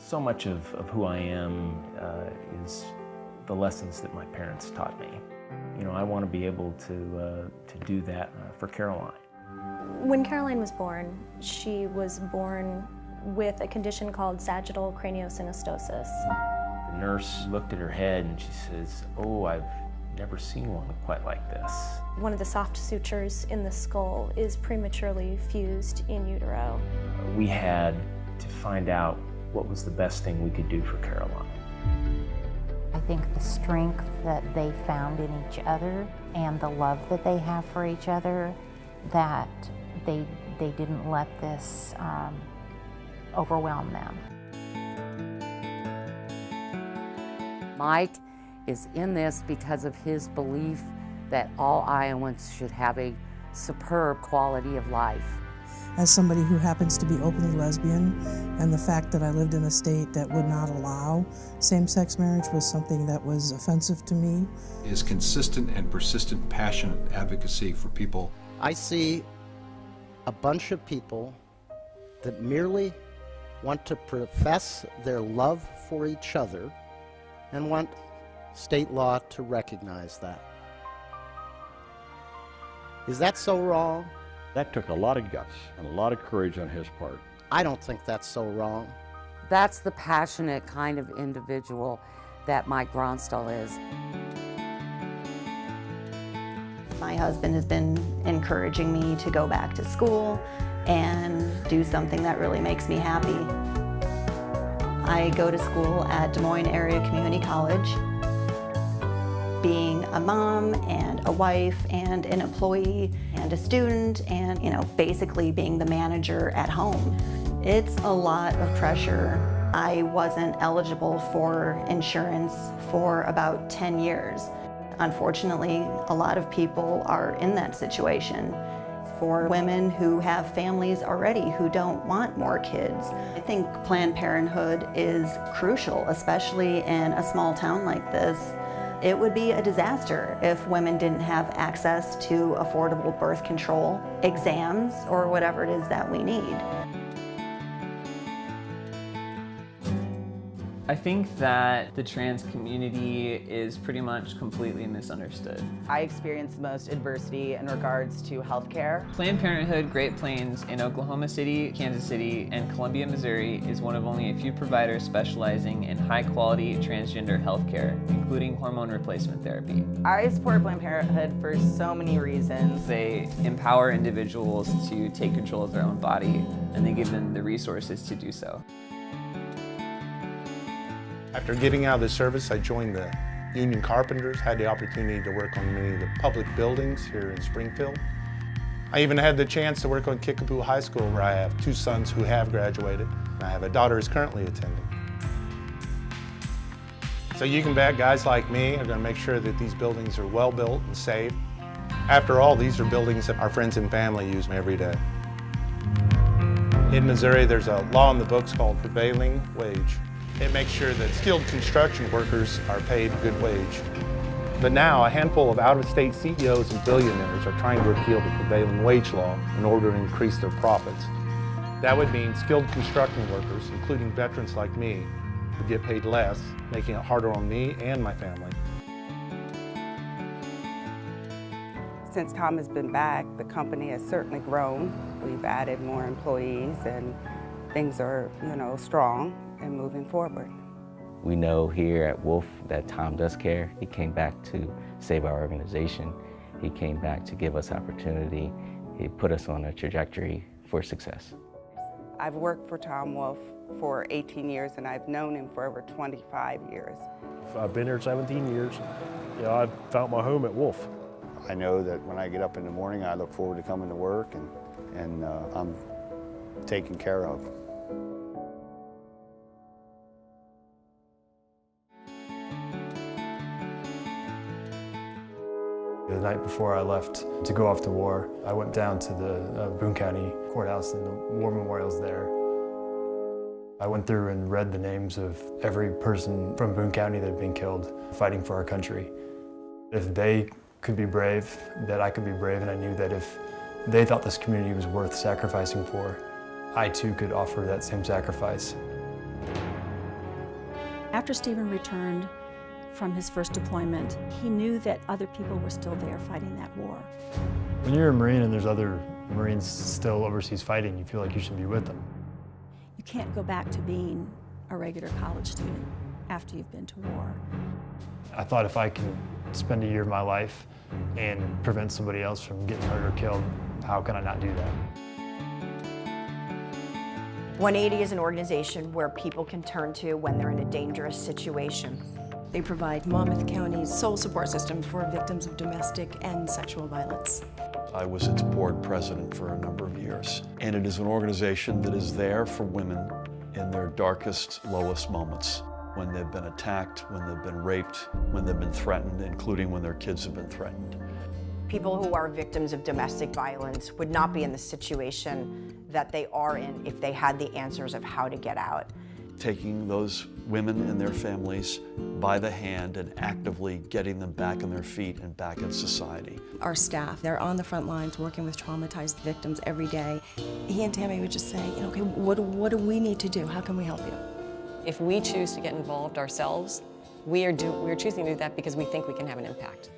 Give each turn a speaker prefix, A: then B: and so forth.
A: So much of who I am is the lessons that my parents taught me. You know, I want to be able to do that for Caroline.
B: When Caroline was born, she was born with a condition called sagittal craniosynostosis.
A: The nurse looked at her head and she says, "Oh, I've never seen one quite like this."
B: One of the soft sutures in the skull is prematurely fused in utero.
A: We had to find out what was the best thing we could do for Caroline.
C: I think the strength that they found in each other and the love that they have for each other, that they didn't let this overwhelm them.
D: Mike is in this because of his belief that all Iowans should have a superb quality of life.
E: As somebody who happens to be openly lesbian, and the fact that I lived in a state that would not allow same-sex marriage was something that was offensive to me.
F: His consistent and persistent passionate advocacy for people.
G: I see a bunch of people that merely want to profess their love for each other and want state law to recognize that. Is that so wrong?
H: That took a lot of guts and a lot of courage on his part.
G: I don't think that's so wrong.
D: That's the passionate kind of individual that Mike Gronstal is.
I: My husband has been encouraging me to go back to school and do something that really makes me happy. I go to school at Des Moines Area Community College. Being a mom and a wife and an employee and a student and, basically being the manager at home. It's a lot of pressure. I wasn't eligible for insurance for about 10 years. Unfortunately, a lot of people are in that situation. For women who have families already who don't want more kids, I think Planned Parenthood is crucial, especially in a small town like this. It would be a disaster if women didn't have access to affordable birth control, exams, or whatever it is that we need.
J: I think that the trans community is pretty much completely misunderstood.
K: I experienced the most adversity in regards to healthcare.
J: Planned Parenthood Great Plains in Oklahoma City, Kansas City, and Columbia, Missouri is one of only a few providers specializing in high-quality transgender healthcare, including hormone replacement therapy.
K: I support Planned Parenthood for so many reasons.
J: They empower individuals to take control of their own body, and they give them the resources to do so.
L: After getting out of the service, I joined the Union Carpenters, had the opportunity to work on many of the public buildings here in Springfield. I even had the chance to work on Kickapoo High School, where I have 2 sons who have graduated, and I have a daughter who's currently attending. So you can bet guys like me are going to make sure that these buildings are well built and safe. After all, these are buildings that our friends and family use every day. In Missouri, there's a law in the books called prevailing wage. It makes sure that skilled construction workers are paid a good wage. But now, a handful of out-of-state CEOs and billionaires are trying to repeal the prevailing wage law in order to increase their profits. That would mean skilled construction workers, including veterans like me, would get paid less, making it harder on me and my family.
K: Since Tom has been back, the company has certainly grown. We've added more employees and things are, strong and moving forward.
M: We know here at Wolf that Tom does care. He came back to save our organization. He came back to give us opportunity. He put us on a trajectory for success.
K: I've worked for Tom Wolf for 18 years and I've known him for over 25 years.
N: I've been here 17 years. I've found my home at Wolf.
O: I know that when I get up in the morning, I look forward to coming to work and I'm taken care of.
P: The night before I left to go off to war, I went down to the Boone County Courthouse and the war memorials there. I went through and read the names of every person from Boone County that had been killed fighting for our country. If they could be brave, that I could be brave, and I knew that if they thought this community was worth sacrificing for, I too could offer that same sacrifice.
Q: after Stephen returned from his first deployment, he knew that other people were still there fighting that war.
P: When you're a Marine and there's other Marines still overseas fighting, you feel like you should be with them.
Q: You can't go back to being a regular college student after you've been to war.
P: I thought if I can spend a year of my life and prevent somebody else from getting hurt or killed, how can I not do that?
R: 180 is an organization where people can turn to when they're in a dangerous situation.
S: They provide Monmouth County's sole support system for victims of domestic and sexual violence.
H: I was its board president for a number of years, and it is an organization that is there for women in their darkest, lowest moments, when they've been attacked, when they've been raped, when they've been threatened, including when their kids have been threatened.
R: People who are victims of domestic violence would not be in the situation that they are in if they had the answers of how to get out.
H: Taking those women and their families by the hand and actively getting them back on their feet and back in society.
S: Our staff, they're on the front lines working with traumatized victims every day. He and Tammy would just say, okay, what do we need to do? How can we help you?
T: If we choose to get involved ourselves, we're choosing to do that because we think we can have an impact.